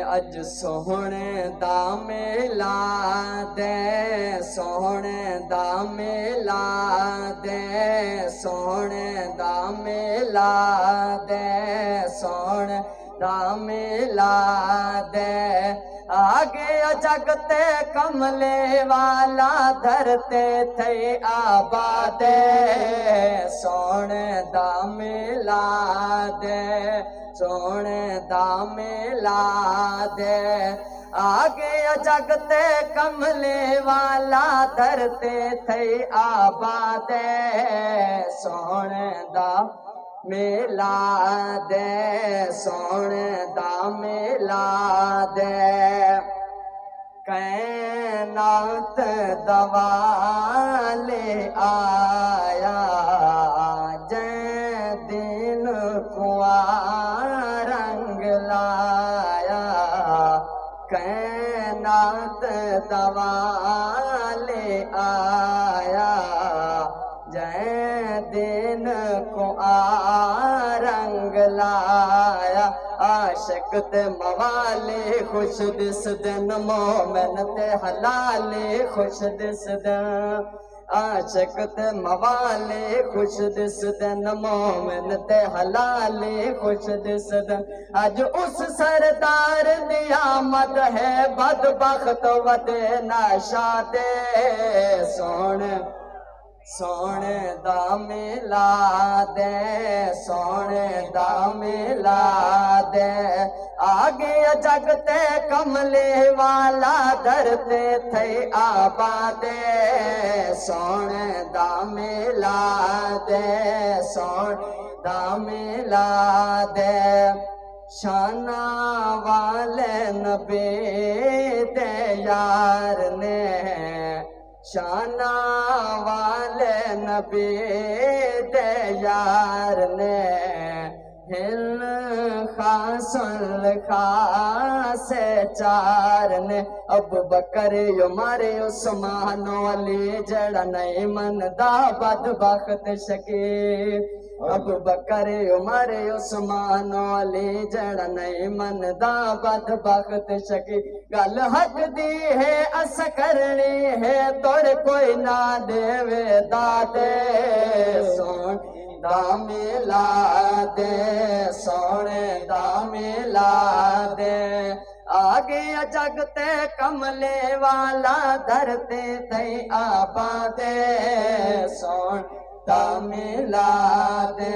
अज सोहने दा मेला दे, सोहने दा मेला दे, सोहने दा मेला दे, सोहने दा मेला दे। आगे जगते कमले वाला धरते थे आबादे, सोने दा मेला दे, सोने दा मेला दे। आगे जगते कमले वाला धरते थे आबादे, सोने दा मेला दे, सोने दा मेला दे। कैनात दवाले आया जै दिन कुआ रंग लाया, कैनात दवाले आया जै दिन को रंग लाया। आशिक ते मवाले खुश दिस दिन, मोमिन ते हलाले खुश दिस दिन। आशिक ते मवाले खुश दिस दिन, मोमिन ते हलाले खुश दिस दिन। अज उस सरदार दी आमद है, बदबख्त वदे नशा दे, सोने सोने दा मेला दे, सोने दा मेला दे। आगे जगते कमले वाला धरते थे आबादे, सोने दा मेला दे, सोने दा मेला दे। शाना वाले नबी दे यार ने, शाना वाले नबी दे यार ने, हिल खासल खासे चार ने। अबू बकर उमर उस्मान अली जड़ा नहीं मनदा बदबख्त शकी। अबू बकर उमर उस्मान अली जड़ा नहीं मनदा बदबख्त शकी। गल हक दी है अस करनी है, तोड़ कोई ना देवे दादे, सोने दा मेला दे, सोने दा मेला दे। आगे जगते कमले वाला धरते थे आबादे, सोने दा मेला दे।